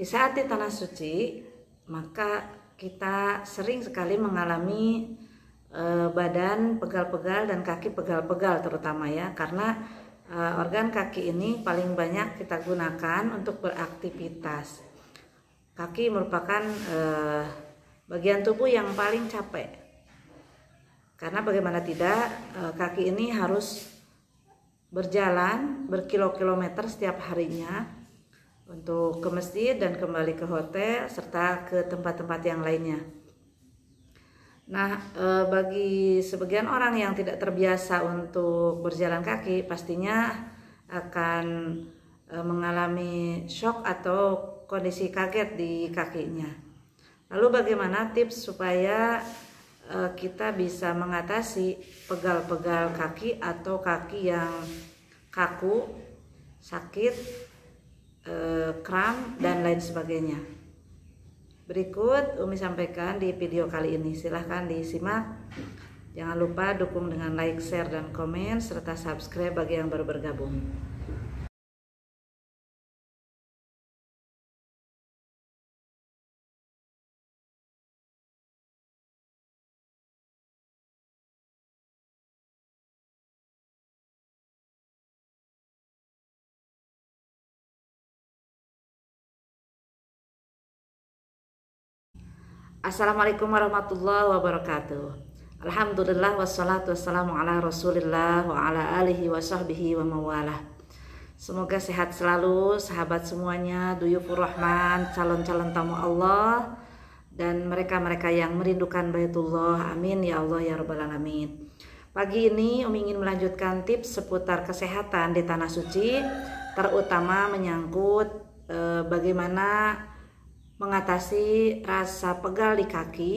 Di saat di tanah suci, maka kita sering sekali mengalami badan pegal-pegal dan kaki pegal-pegal terutama ya, karena organ kaki ini paling banyak kita gunakan untuk beraktivitas. Kaki merupakan bagian tubuh yang paling capek, karena bagaimana tidak, kaki ini harus berjalan berkilo-kilometer setiap harinya untuk ke masjid dan kembali ke hotel serta ke tempat-tempat yang lainnya. Nah, bagi sebagian orang yang tidak terbiasa untuk berjalan kaki, pastinya akan mengalami shock atau kondisi kaget di kakinya. Lalu bagaimana tips supaya kita bisa mengatasi pegal-pegal kaki atau kaki yang kaku, sakit, kram dan lain sebagainya? Berikut Umi sampaikan di video kali ini, silahkan disimak. Jangan lupa dukung dengan like, share, dan komen serta subscribe bagi yang baru bergabung. Assalamualaikum warahmatullahi wabarakatuh. Alhamdulillah wassalatu wassalamu ala rasulillah wa ala alihi wa sahbihi wa mawalah. Semoga sehat selalu sahabat semuanya, duyufur rahman, calon-calon tamu Allah, dan mereka-mereka yang merindukan Baitullah. Amin ya Allah ya rabbal alamin. Pagi ini Umi ingin melanjutkan tips seputar kesehatan di tanah suci, terutama menyangkut bagaimana mengatasi rasa pegal di kaki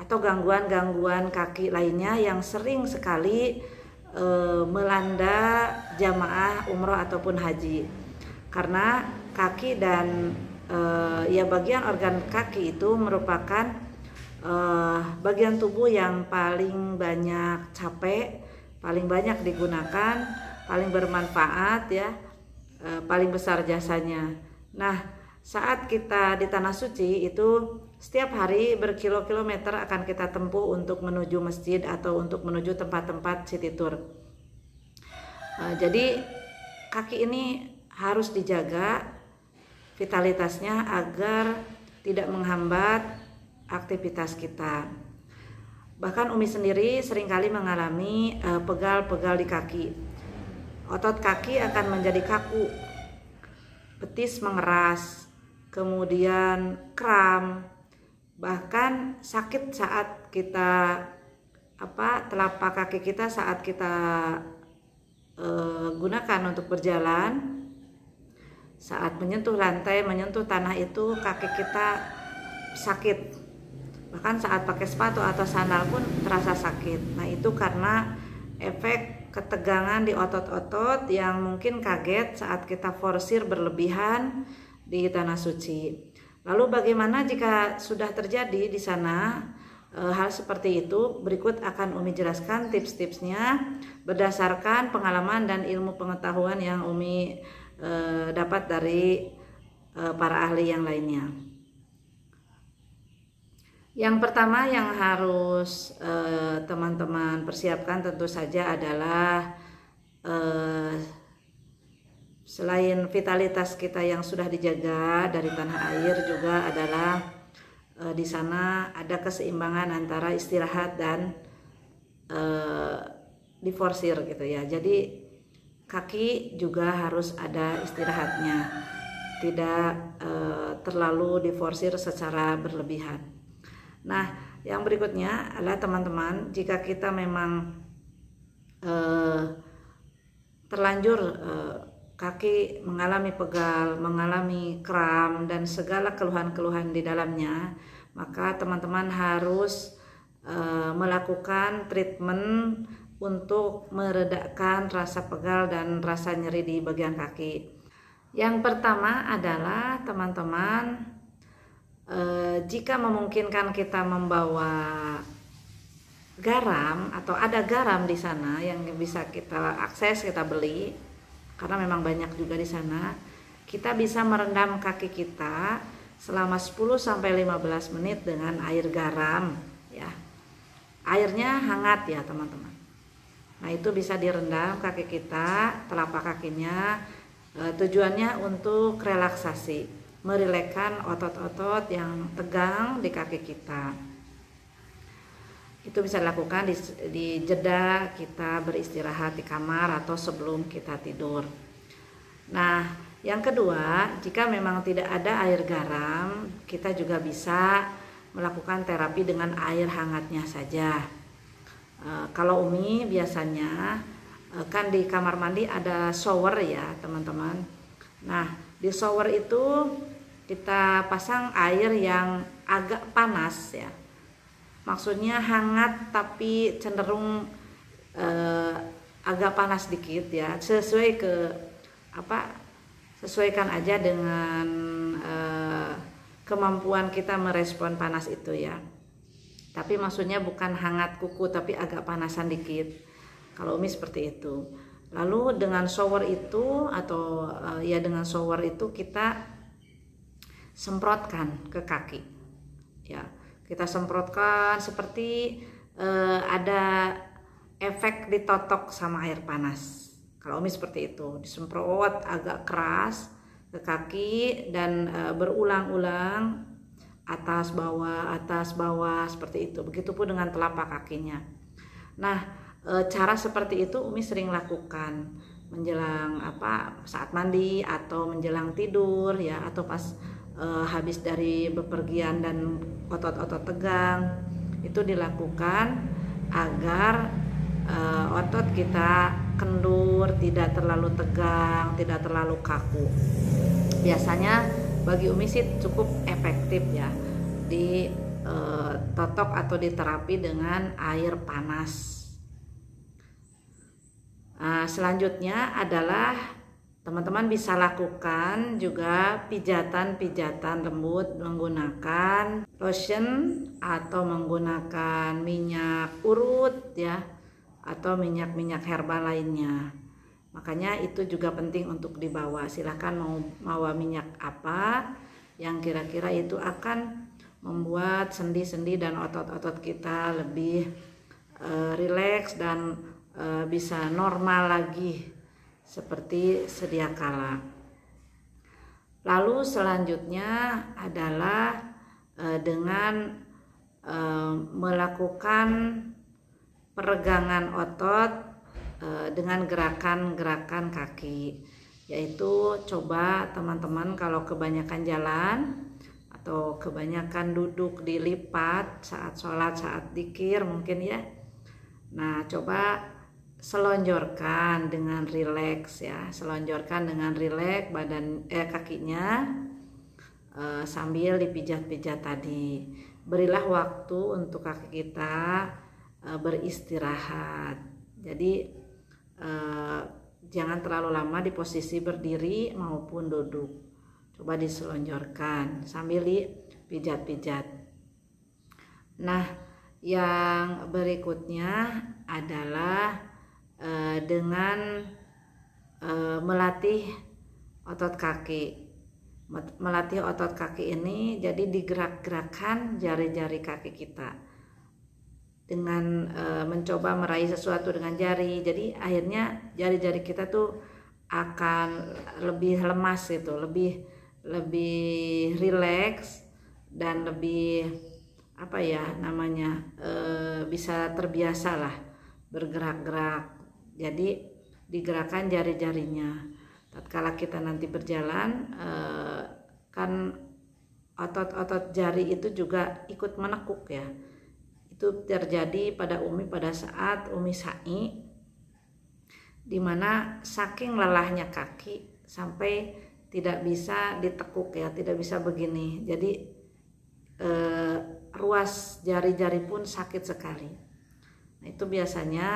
atau gangguan-gangguan kaki lainnya yang sering sekali melanda jamaah umroh ataupun haji. Karena kaki dan bagian organ kaki itu merupakan bagian tubuh yang paling banyak capek, paling banyak digunakan, paling bermanfaat ya, paling besar jasanya. Nah, saat kita di tanah suci itu setiap hari berkilo-kilometer akan kita tempuh untuk menuju masjid atau untuk menuju tempat-tempat city tour. Jadi kaki ini harus dijaga vitalitasnya agar tidak menghambat aktivitas kita. Bahkan Umi sendiri seringkali mengalami pegal-pegal di kaki. Otot kaki akan menjadi kaku, betis mengeras, kemudian kram, bahkan sakit saat kita telapak kaki kita saat kita gunakan untuk berjalan, saat menyentuh lantai, menyentuh tanah itu kaki kita sakit. Bahkan saat pakai sepatu atau sandal pun terasa sakit. Nah, itu karena efek ketegangan di otot-otot yang mungkin kaget saat kita forsir berlebihan di tanah suci. Lalu bagaimana jika sudah terjadi di sana hal seperti itu? Berikut akan Umi jelaskan tips-tipsnya berdasarkan pengalaman dan ilmu pengetahuan yang Umi dapat dari para ahli yang lainnya. Yang pertama yang harus teman-teman persiapkan tentu saja adalah selain vitalitas kita yang sudah dijaga dari tanah air, juga adalah di sana ada keseimbangan antara istirahat dan diforsir gitu ya. Jadi kaki juga harus ada istirahatnya, tidak terlalu diforsir secara berlebihan. Nah, yang berikutnya adalah teman-teman, jika kita memang terlanjur kaki mengalami pegal, mengalami kram, dan segala keluhan-keluhan di dalamnya, maka teman-teman harus melakukan treatment untuk meredakan rasa pegal dan rasa nyeri di bagian kaki. Yang pertama adalah teman-teman, jika memungkinkan kita membawa garam atau ada garam di sana yang bisa kita akses, kita beli, karena memang banyak juga di sana. kita bisa merendam kaki kita selama 10-15 menit dengan air garam ya. Airnya hangat ya teman-teman. Nah itu bisa direndam kaki kita, telapak kakinya. Tujuannya untuk relaksasi, merilekskan otot-otot yang tegang di kaki kita. Itu bisa dilakukan di jeda kita beristirahat di kamar atau sebelum kita tidur. Nah, yang kedua, jika memang tidak ada air garam, kita juga bisa melakukan terapi dengan air hangatnya saja. Kalau Umi biasanya kan di kamar mandi ada shower ya teman-teman. Nah, di shower itu kita pasang air yang agak panas ya. Maksudnya hangat tapi cenderung agak panas dikit ya, sesuaikan aja dengan kemampuan kita merespon panas itu ya. Tapi maksudnya bukan hangat kuku tapi agak panasan dikit. Kalau Umi seperti itu. Lalu dengan shower itu dengan shower itu kita semprotkan ke kaki ya. Kita semprotkan seperti ada efek ditotok sama air panas. Kalau Umi seperti itu, disemprot agak keras ke kaki dan berulang-ulang atas bawah seperti itu. Begitupun dengan telapak kakinya. Nah, cara seperti itu Umi sering lakukan menjelang saat mandi atau menjelang tidur ya, atau pas habis dari bepergian dan otot-otot tegang. Itu dilakukan agar otot kita kendur, tidak terlalu tegang, tidak terlalu kaku. Biasanya bagi Umi sih cukup efektif ya di totok atau diterapi dengan air panas. Selanjutnya adalah teman-teman bisa lakukan juga pijatan-pijatan lembut menggunakan lotion atau menggunakan minyak urut ya, atau minyak-minyak herbal lainnya. Makanya itu juga penting untuk dibawa. Silahkan mau bawa minyak apa yang kira-kira itu akan membuat sendi-sendi dan otot-otot kita lebih rileks dan bisa normal lagi seperti sedia kala. Lalu selanjutnya adalah dengan melakukan peregangan otot dengan gerakan-gerakan kaki, yaitu coba teman-teman kalau kebanyakan jalan atau kebanyakan duduk dilipat saat sholat, saat dzikir mungkin ya. Nah coba selonjorkan dengan rileks ya, selonjorkan dengan rileks kakinya sambil dipijat-pijat tadi. Berilah waktu untuk kaki kita beristirahat. Jadi jangan terlalu lama di posisi berdiri maupun duduk. Coba diselonjorkan sambil dipijat-pijat. Nah, yang berikutnya adalah dengan melatih otot kaki. Melatih otot kaki ini jadi digerak-gerakkan jari-jari kaki kita dengan mencoba meraih sesuatu dengan jari. Jadi akhirnya jari-jari kita tuh akan lebih lemas gitu, lebih rileks dan lebih bisa terbiasa lah bergerak-gerak. Jadi digerakkan jari-jarinya. Tatkala kita nanti berjalan kan otot-otot jari itu juga ikut menekuk ya. Itu terjadi pada Umi pada saat Umi sa'i, dimana saking lelahnya kaki sampai tidak bisa ditekuk ya, tidak bisa begini. Jadi ruas jari-jari pun sakit sekali. Nah, itu biasanya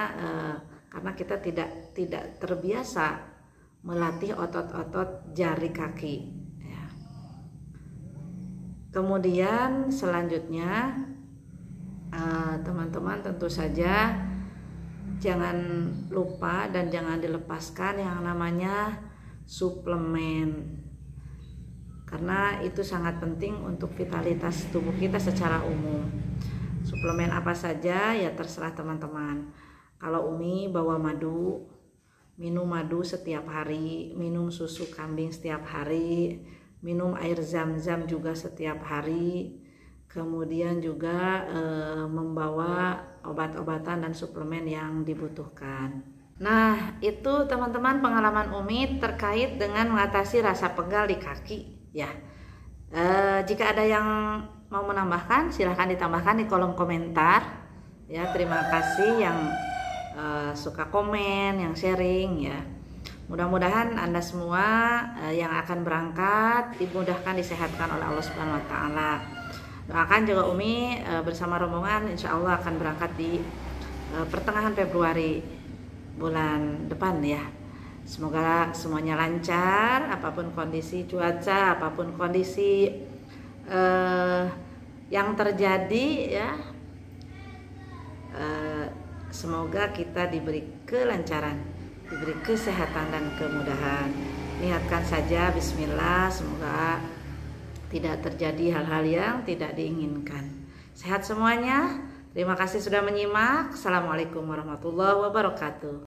karena kita tidak terbiasa melatih otot-otot jari kaki ya. Kemudian selanjutnya teman-teman tentu saja jangan lupa dan jangan dilepaskan yang namanya suplemen karena itu sangat penting untuk vitalitas tubuh kita secara umum. Suplemen apa saja ya terserah teman-teman. Kalau Umi bawa madu, minum madu setiap hari, minum susu kambing setiap hari, minum air zam-zam juga setiap hari, kemudian juga membawa obat-obatan dan suplemen yang dibutuhkan. Nah, itu teman-teman pengalaman Umi terkait dengan mengatasi rasa pegal di kaki ya. Jika ada yang mau menambahkan, silahkan ditambahkan di kolom komentar ya. Terima kasih yang suka komen, yang sharing ya. Mudah-mudahan Anda semua yang akan berangkat dimudahkan, disehatkan oleh Allah Subhanahu wa taala. Doakan juga Umi bersama rombongan insya Allah akan berangkat di pertengahan Februari bulan depan ya. Semoga semuanya lancar, apapun kondisi cuaca, apapun kondisi yang terjadi ya. Semoga kita diberi kelancaran, diberi kesehatan dan kemudahan. Niatkan saja bismillah, semoga tidak terjadi hal-hal yang tidak diinginkan. Sehat semuanya. Terima kasih sudah menyimak. Assalamualaikum warahmatullahi wabarakatuh.